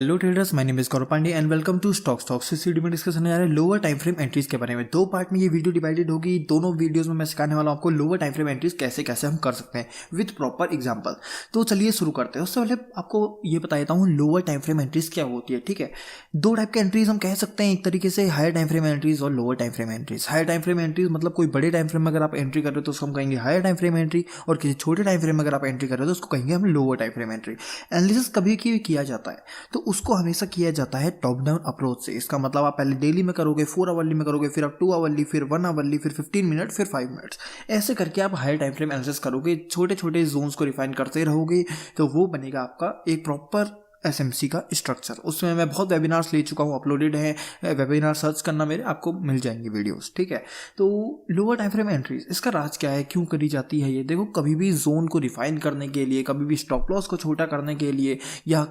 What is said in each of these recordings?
Hello traders, my name is Gaurav Pandey and welcome to stocks. इस video में discuss करने जा रहे हैं लोअर टाइम फ्रेम एंट्रीज के बारे में। दो पार्ट में ये वीडियो डिवाइडेड होगी। दोनों वीडियोस में मैं सिखाने वाला हूं आपको लोअर टाइम फ्रेम एंट्रीज कैसे कैसे हम कर सकते हैं विद प्रॉपर एग्जांपल। तो चलिए शुरू करते हैं। उससे पहले आपको ये बता देता हूँ लोअर टाइम फ्रेम एंट्रीज क्या होती है। ठीक है, दो टाइप के एंट्रीज हम कह सकते हैं, एक तरीके से हायर टाइम फ्रेम एंट्रीज और lower time frame entries. Higher time frame entries मतलब कोई बड़े टाइम फ्रेम में अगर आप एंट्री कर रहे हो तो उसको हम कहेंगे हायर टाइम फ्रेम एंट्री, और किसी छोटे टाइम फ्रेम में अगर आप एंट्री कर रहे हो तो उसको कहेंगे हम lower time frame entry. Analysis कभी किया जाता है तो उसको हमेशा किया जाता है टॉप डाउन अप्रोच से। इसका मतलब आप पहले डेली में करोगे, 4 आवरली में करोगे, फिर आप 2 आवरली, फिर 1 आवरली, फिर 15 मिनट, फिर 5 मिनट्स, ऐसे करके आप हायर टाइम फ्रेम एनालिसिस करोगे। छोटे छोटे जोन्स को रिफाइन करते रहोगे तो वो बनेगा आपका एक प्रॉपर एसएमसी का स्ट्रक्चर। उसमें मैं बहुत वेबिनार्स ले चुका हूँ, अपलोडेड है, वेबिनार सर्च करना मेरे, आपको मिल जाएंगे वीडियोस। ठीक है, तो लोअर टाइम फ्रेम एंट्रीज, इसका राज क्या है, क्यों करी जाती है ये देखो। कभी भी जोन को रिफाइन करने के लिए, कभी भी स्टॉप लॉस को छोटा करने के लिए, या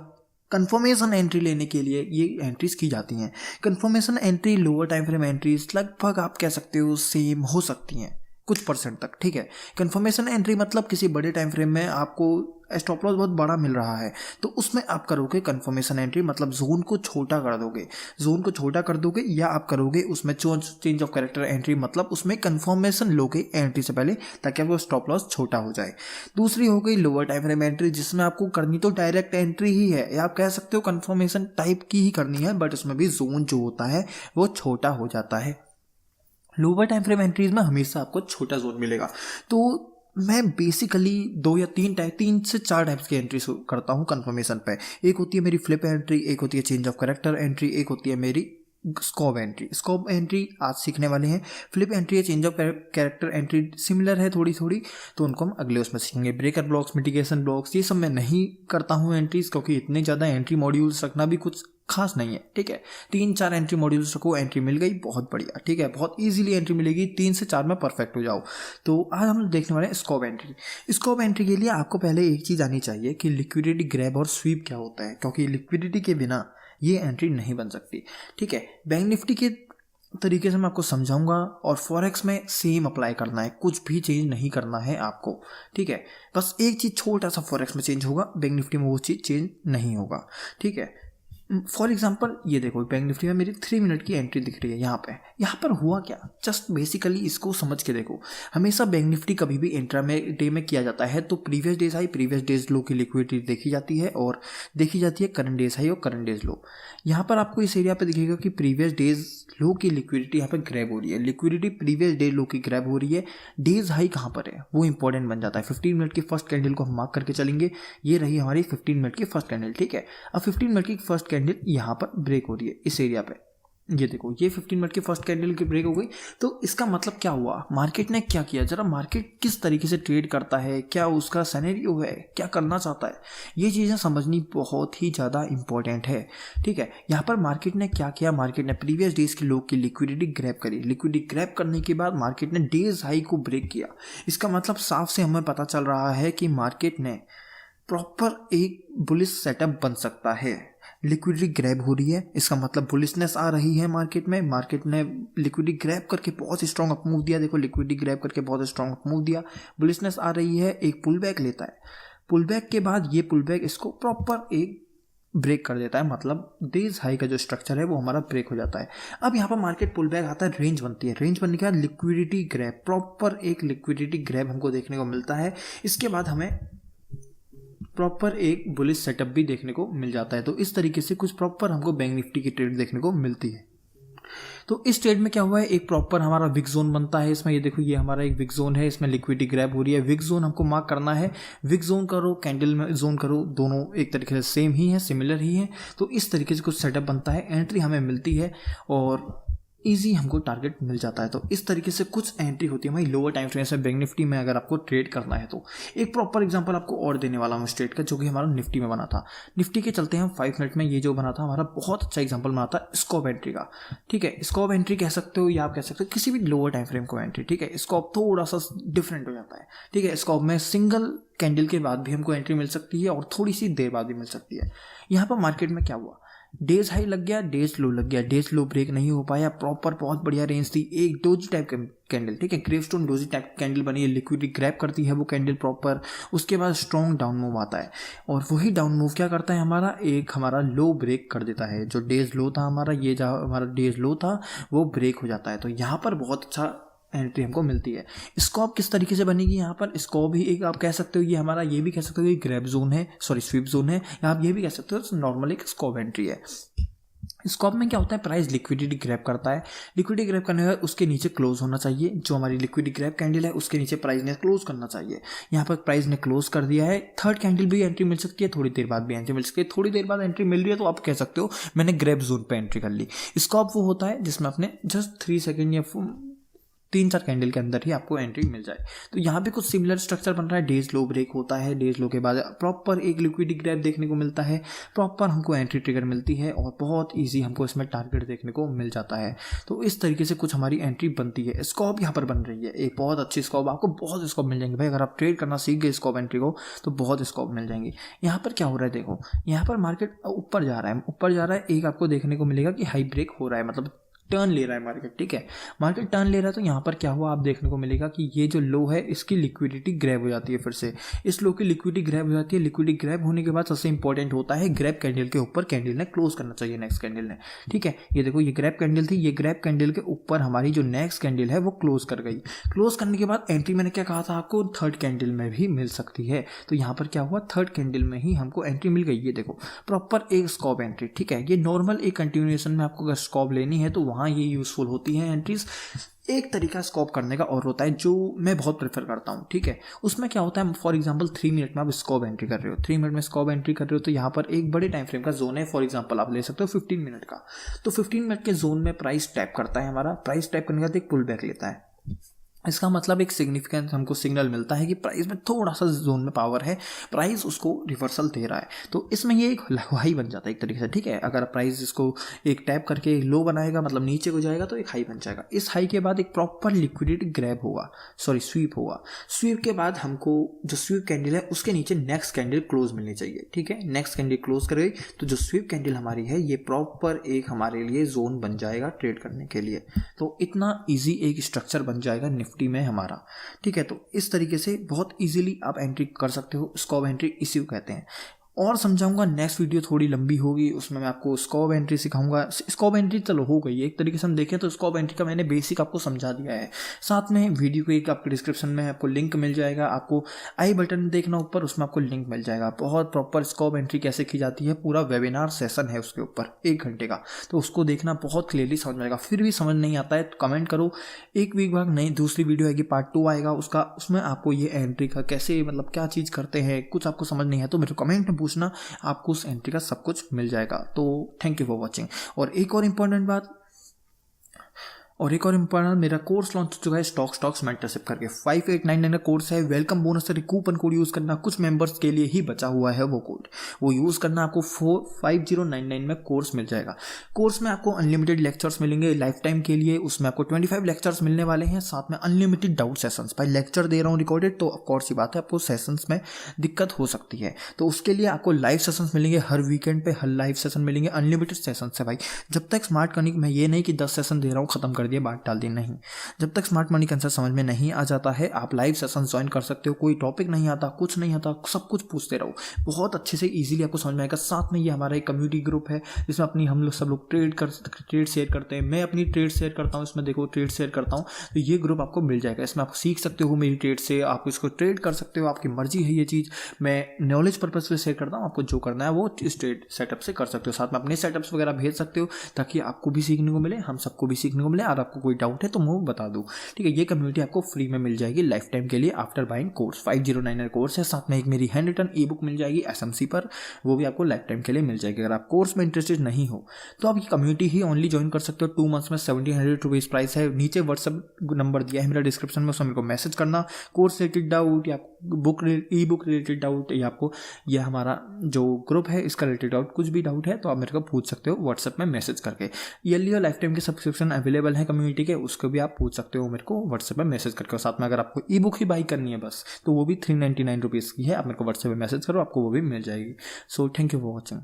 कंफर्मेशन एंट्री लेने के लिए ये एंट्रीज की जाती हैं। Confirmation entry lower time frame entries लगभग आप कह सकते हो सेम हो सकती हैं कुछ परसेंट तक। ठीक है, कंफर्मेशन एंट्री मतलब किसी बड़े टाइम फ्रेम में आपको स्टॉप लॉस बहुत बड़ा मिल रहा है तो उसमें आप करोगे कंफर्मेशन एंट्री, मतलब जोन को छोटा कर दोगे। जोन को छोटा कर दोगे या आप करोगे उसमें चेंज ऑफ कैरेक्टर एंट्री, मतलब उसमें कंफर्मेशन लोगे एंट्री से पहले ताकि आपको स्टॉप लॉस छोटा हो जाए। दूसरी हो गई लोअर टाइम फ्रेम एंट्री, जिसमें आपको करनी तो डायरेक्ट एंट्री ही है, या आप कह सकते हो कंफर्मेशन टाइप की ही करनी है, बट उसमें भी जोन जो होता है वो छोटा हो जाता है। लोअर टाइम फ्रेम एंट्रीज में हमेशा आपको छोटा जोन मिलेगा। तो मैं बेसिकली 2 या 3 से 4 टाइप्स की एंट्री करता हूँ कंफर्मेशन पे। एक होती है मेरी फ्लिप एंट्री, एक होती है चेंज ऑफ कैरेक्टर एंट्री, एक होती है मेरी स्कोप एंट्री। स्कोप एंट्री आज सीखने वाले हैं। फ्लिप एंट्री या change of character entry similar है थोड़ी थोड़ी, तो उनको हम अगले उसमें सीखेंगे। ब्रेकर ब्लॉक्स, मिटिगेशन ब्लॉक्स, ये सब मैं नहीं करता हूँ एंट्रीज, क्योंकि इतने ज़्यादा एंट्री मॉड्यूल्स रखना भी कुछ खास नहीं है। ठीक है, 3-4 एंट्री मॉड्यूल्स रखो, एंट्री मिल गई, बहुत बढ़िया। ठीक है, बहुत इजीली एंट्री मिलेगी, 3 से 4 में परफेक्ट हो जाओ। तो आज हम देखने वाले हैं स्कोप एंट्री। स्कोप एंट्री के लिए आपको पहले एक चीज़ आनी चाहिए कि लिक्विडिटी ग्रैब और स्वीप क्या होता है, क्योंकि लिक्विडिटी के बिना ये एंट्री नहीं बन सकती। ठीक है, बैंक निफ्टी के तरीके से मैं आपको समझाऊंगा, और फॉरेक्स में सेम अप्लाई करना है, कुछ भी चेंज नहीं करना है आपको। ठीक है, बस एक चीज़ छोटा सा फॉरेक्स में चेंज होगा, बैंक निफ्टी में वो चीज़ चेंज नहीं होगा। ठीक है, फॉर एग्जाम्पल ये देखो, बैंक निफ्टी में मेरी 3 मिनट की एंट्री दिख रही है। यहाँ पर हुआ क्या, जस्ट बेसिकली इसको समझ के देखो। हमेशा बैंक निफ्टी कभी भी इंट्रा में डे में किया जाता है तो previous day's high, previous day's low की लिक्विडिटी देखी जाती है, और देखी जाती है करंट डेज हाई और करंट डेज लो। यहाँ पर आपको इस एरिया पे दिखेगा कि प्रीवियस डेज लो की लिक्विडिटी यहाँ पे ग्रैब हो रही है। लिक्विडिटी प्रीवियस डे लो की ग्रैब हो रही है। डेज हाई कहाँ पर है वो इंपॉर्टेंट बन जाता है। 15 मिनट की फर्स्ट कैंडल को हम मार्क करके चलेंगे। ये रही हमारी 15 मिनट की फर्स्ट कैंडल। ठीक है, अब 15 मिनट की फर्स्ट कैंडल यहाँ पर ब्रेक हो रही है इस एरिया पे। ये देखो, ये 15 मिनट की फर्स्ट कैंडल की ब्रेक हो गई। तो इसका मतलब क्या हुआ, मार्केट ने क्या किया, जरा मार्केट किस तरीके से ट्रेड करता है, क्या उसका सिनेरियो है, क्या करना चाहता है, ये चीज़ें समझनी बहुत ही ज़्यादा इंपॉर्टेंट है। ठीक है, यहाँ पर मार्केट ने क्या किया, मार्केट ने प्रीवियस डेज के लो की लिक्विडिटी ग्रैब करी। लिक्विडिटी ग्रैब करने के बाद मार्केट ने डेज हाई को ब्रेक किया। इसका मतलब साफ से हमें पता चल रहा है कि मार्केट ने प्रॉपर एक बुलिश सेटअप बन सकता है। लिक्विडिटी ग्रैब हो रही है, इसका मतलब बुलिशनेस आ रही है मार्केट में। मार्केट ने लिक्विडिटी ग्रैब करके बहुत स्ट्रॉन्ग अप मूव दिया। देखो, लिक्विडिटी ग्रैब करके बहुत स्ट्रॉन्ग अप मूव दिया, बुलिशनेस आ रही है, एक पुल बैक लेता है। पुल बैक के बाद ये पुल बैक इसको प्रॉपर एक ब्रेक कर देता है, मतलब डेज हाई का जो स्ट्रक्चर है वो हमारा ब्रेक हो जाता है। अब यहाँ पर मार्केट पुल बैक आता है, रेंज बनती है। रेंज बनने के बाद लिक्विडिटी ग्रैब, प्रॉपर एक लिक्विडिटी ग्रैब हमको देखने को मिलता है। इसके बाद हमें प्रॉपर एक बुलिश सेटअप भी देखने को मिल जाता है। तो इस तरीके से कुछ प्रॉपर हमको बैंक निफ्टी की ट्रेड देखने को मिलती है। तो इस ट्रेड में क्या हुआ है, एक प्रॉपर हमारा विक जोन बनता है। इसमें ये देखो, ये हमारा एक विक जोन है, इसमें लिक्विडिटी ग्रैब हो रही है। विक जोन हमको मार्क करना है। विक जोन करो, कैंडल में जोन करो, दोनों एक तरीके से सेम ही है, सिमिलर ही है। तो इस तरीके से कुछ सेटअप बनता है, एंट्री हमें मिलती है और ईजी हमको टारगेट मिल जाता है। तो इस तरीके से कुछ एंट्री होती है हमारी लोअर टाइम फ्रेम से बैंक निफ्टी में अगर आपको ट्रेड करना है तो। एक प्रॉपर एग्जांपल आपको और देने वाला हूँ इस ट्रेड का, जो कि हमारा निफ्टी में बना था। निफ्टी के चलते हम 5 मिनट में ये जो बना था हमारा बहुत अच्छा एग्जांपल बना था स्कॉप एंट्री का। ठीक है, स्कॉप एंट्री कह सकते हो या आप कह सकते हो किसी भी लोअर टाइम फ्रेम को एंट्री। ठीक है, स्कॉप थोड़ा सा डिफरेंट हो जाता है। ठीक है, स्कॉप में सिंगल कैंडल के बाद भी हमको एंट्री मिल सकती है और थोड़ी सी देर बाद भी मिल सकती है। यहाँ पर मार्केट में क्या हुआ, डेज हाई लग गया, डेज लो लग गया, डेज लो ब्रेक नहीं हो पाया, प्रॉपर बहुत बढ़िया रेंज थी, एक डोजी टाइप कैंडल, ठीक है, ग्रेवस्टोन डोजी टाइप कैंडल बनी है, लिक्विडिटी ग्रैब करती है वो कैंडल प्रॉपर। उसके बाद स्ट्रॉन्ग डाउन मूव आता है और वही डाउन मूव क्या करता है हमारा, एक हमारा लो ब्रेक कर देता है। जो डेज लो था हमारा, ये जहाँ हमारा डेज लो था वो ब्रेक हो जाता है। तो यहाँ पर बहुत अच्छा एंट्री हमको मिलती है। स्कॉप किस तरीके से बनेगी, यहाँ पर स्कॉप ही एक आप कह सकते हो, ये हमारा ये भी कह सकते हो ये ग्रैब जोन है, सॉरी स्वीप जोन है, या आप ये भी कह सकते हो नॉर्मल एक स्कॉप एंट्री है। स्कॉप में क्या होता है, प्राइस लिक्विडिटी ग्रैब करता है, लिक्विडिटी ग्रैब करने के बाद उसके नीचे क्लोज होना चाहिए। जो हमारी लिक्विडिटी ग्रैब कैंडल है उसके नीचे प्राइस ने क्लोज करना चाहिए। यहाँ पर प्राइस ने क्लोज कर दिया है। थर्ड कैंडल भी एंट्री मिल सकती है, थोड़ी देर बाद भी एंट्री मिल सकती है। थोड़ी देर बाद एंट्री मिल रही है तो आप कह सकते हो मैंने ग्रैब जोन पे एंट्री कर ली। स्कॉप वो होता है जिसमें अपने जस्ट 3 सेकेंड या 3-4 कैंडल के अंदर ही आपको एंट्री मिल जाए। तो यहाँ पे कुछ सिमिलर स्ट्रक्चर बन रहा है। डेज लो ब्रेक होता है, डेज लो के बाद प्रॉपर एक लिक्विडिटी ग्रैब देखने को मिलता है, प्रॉपर हमको एंट्री ट्रिगर मिलती है और बहुत इजी हमको इसमें टारगेट देखने को मिल जाता है। तो इस तरीके से कुछ हमारी एंट्री बनती है। स्कॉप यहाँ पर बन रही है, एक बहुत अच्छी स्कॉप, आपको बहुत स्कॉप मिल जाएंगे भाई। अगर आप ट्रेड करना सीख गए स्कॉप एंट्री को तो बहुत स्कॉप मिल जाएंगे। यहाँ पर क्या हो रहा है, देखो यहाँ पर मार्केट ऊपर जा रहा है, ऊपर जा रहा है, एक आपको देखने को मिलेगा कि हाई ब्रेक हो रहा है, मतलब टर्न ले रहा है मार्केट, ठीक है, मार्केट टर्न ले रहा है। तो यहाँ पर क्या हुआ, आप देखने को मिलेगा कि ये जो लो है इसकी लिक्विडिटी ग्रैब हो जाती है, फिर से इस लो की लिक्विडिटी ग्रैब हो जाती है। लिक्विडिटी ग्रैब होने के बाद सबसे इंपॉर्टेंट होता है ग्रैब कैंडल के ऊपर कैंडल ने क्लोज करना चाहिए, नेक्स्ट कैंडल ने, ठीक है। ये देखो ये ग्रैब कैंडल थी, ये ग्रैब कैंडल के ऊपर हमारी जो नेक्स्ट कैंडल है वो क्लोज कर गई। क्लोज करने के बाद एंट्री मैंने क्या कहा था आपको, थर्ड कैंडल में भी मिल सकती है। तो यहाँ पर क्या हुआ, थर्ड कैंडल में ही हमको एंट्री मिल गई। ये देखो प्रॉपर एक स्कॉप एंट्री, ठीक है। ये नॉर्मल एक कंटिन्यूएशन में आपको अगर स्कॉप लेनी है तो वहाँ ये यूजफुल होती है एंट्रीज। एक तरीका स्कॉप करने का और होता है जो मैं बहुत प्रेफर करता हूँ, ठीक है। उसमें क्या होता है, फॉर एग्जांपल 3 मिनट में आप स्कॉप एंट्री कर रहे हो, 3 मिनट में स्कॉप एंट्री कर रहे हो तो यहाँ पर एक बड़े टाइम फ्रेम का जोन है, फॉर एग्जांपल आप ले सकते हो 15 मिनट का। तो 15 मिनट के जोन में प्राइस टैप करता है, हमारा प्राइस टैप करने के बाद एक पुल बैक लेता है। इसका मतलब एक सिग्निफिकेंट हमको सिग्नल मिलता है कि प्राइस में थोड़ा सा जोन में पावर है, प्राइस उसको रिवर्सल दे रहा है। तो इसमें ये एक हाई बन जाता है एक तरीके से, ठीक है। अगर प्राइस इसको एक टैप करके लो बनाएगा, मतलब नीचे को जाएगा, तो एक हाई बन जाएगा। इस हाई के बाद एक प्रॉपर लिक्विडिटी ग्रैब होगा, सॉरी स्वीप होगा। स्वीप के बाद हमको जो स्वीप कैंडल है उसके नीचे नेक्स्ट कैंडल क्लोज मिलनी चाहिए, ठीक है। नेक्स्ट कैंडल क्लोज कर गई तो जो स्वीप कैंडल हमारी है ये प्रॉपर एक हमारे लिए जोन बन जाएगा ट्रेड करने के लिए। तो इतना ईजी एक स्ट्रक्चर बन जाएगा निफ्टी में हमारा, ठीक है। तो इस तरीके से बहुत इजीली आप एंट्री कर सकते हो, स्कॉप एंट्री इसी को कहते हैं। और समझाऊंगा, नेक्स्ट वीडियो थोड़ी लंबी होगी, उसमें मैं आपको स्कॉप एंट्री सिखाऊंगा। स्कॉप एंट्री चलो हो गई, एक तरीके से हम देखें तो स्कॉप एंट्री का मैंने बेसिक आपको समझा दिया है। साथ में वीडियो को एक आपके डिस्क्रिप्शन में आपको लिंक मिल जाएगा, आपको आई बटन देखना ऊपर, उसमें आपको लिंक मिल जाएगा। बहुत प्रॉपर स्कॉप एंट्री कैसे की जाती है, पूरा वेबिनार सेशन है उसके ऊपर 1 घंटे का, तो उसको देखना, बहुत क्लियरली समझ में आएगा। फिर भी समझ नहीं आता है तो कमेंट करो, एक वीक बाद नई दूसरी वीडियो आएगी, पार्ट 2 आएगा उसका, उसमें आपको ये एंट्री का कैसे, मतलब क्या चीज़ करते हैं, कुछ आपको समझ नहीं है तो मेरे कमेंट में पूछना, आपको उस एंट्री का सब कुछ मिल जाएगा। तो थैंक यू फॉर वॉचिंग। और एक और इम्पॉर्टेंट बात, मेरा कोर्स लॉन्च हो चुका है, स्टॉक्स मेंटरशिप करके 5899 का कोर्स है। वेलकम बोनस से कूपन कोड यूज़ करना, कुछ मेंबर्स के लिए ही बचा हुआ है वो कोड, वो यूज़ करना, आपको 5099 में कोर्स मिल जाएगा। कोर्स में आपको अनलिमिटेड लेक्चर्स मिलेंगे लाइफ टाइम के लिए, उसमें आपको 25 लेक्चर्स मिलने वाले हैं, साथ में अनलिमिटेड डाउट सेशंस। भाई लेक्चर दे रहा हूँ रिकॉर्डेड, तो ऑफकोर्स ही बात है आपको सेशंस में दिक्कत हो सकती है, तो उसके लिए आपको लाइव सेशंस मिलेंगे, हर वीकेंड पे हर लाइव सेशन मिलेंगे, अनलिमिटेड सेशंस है भाई। जब तक स्मार्ट मनी, मैं ये नहीं कि 10 सेशन दे रहा हूँ खत्म कर दिया बात डाल दी, नहीं, जब तक स्मार्ट मनी कंसेप्ट समझ में नहीं आ जाता है आप लाइव सेशन ज्वाइन कर सकते हो। कोई टॉपिक नहीं आता, कुछ नहीं आता, सब कुछ पूछते रहो, बहुत अच्छे से इजीली आपको समझ में आएगा। साथ में ये हमारा एक कम्युनिटी ग्रुप है जिसमें अपनी हम लोग सब लोग ट्रेड शेयर करते हैं, मैं अपनी ट्रेड शेयर करता हूँ, इसमें देखो ट्रेड शेयर करता हूँ, तो ये ग्रुप आपको मिल जाएगा। इसमें आप सीख सकते हो मेरी ट्रेड से, आप इसको ट्रेड कर सकते हो, आपकी मर्जी है ये चीज़, मैं नॉलेज पर्पज से शेयर करता हूँ, आपको जो करना है वो इस ट्रेड सेटअप से कर सकते हो। साथ में अपने सेटअप्स वगैरह भेज सकते हो ताकि आपको भी सीखने को मिले, हम सबको भी सीखने को मिले, और आपको कोई डाउट है तो मैं बता दूं, ठीक है। ये कम्युनिटी आपको फ्री में मिल जाएगी लाइफ टाइम के लिए आफ्टर बाइंग कोर्स। 5099 कोर्स है, साथ में एक मेरी हैंड रिटन ई बुक मिल जाएगी एसएमसी पर, वो भी आपको लाइफ टाइम के लिए मिल जाएगी। अगर आप कोर्स में इंटरेस्टेड नहीं हो तो आप ये कम्युनिटी ही ओनली ज्वाइन कर सकते हो। 2 मंथ्स में 1700 रुपीज़ प्राइस है। नीचे व्हाट्सअप नंबर दिया है मेरा डिस्क्रिप्शन में, उसमें मेरे को मैसेज करना, कोर्स रिलेटेड डाउट या बुक ई बुक रिलेटेड डाउट, या आपको यह हमारा जो ग्रुप है इसका रिलेटेड डाउट, कुछ भी डाउट है तो आप मेरे को पूछ सकते हो व्हाट्सएप में मैसेज करके। ईयरली और लाइफ टाइम के सब्सक्रिप्शन अवेलेबल है कम्युनिटी के, उसको भी आप पूछ सकते हो मेरे को व्हाट्सएप में मैसेज करके। साथ में अगर आपको ई बुक ही बाई करनी है बस, तो वो भी 399 रुपीज़ की है, आप मेरे को व्हाट्सएप में मैसेज करो, आपको वो भी मिल जाएगी। So thank you for watching.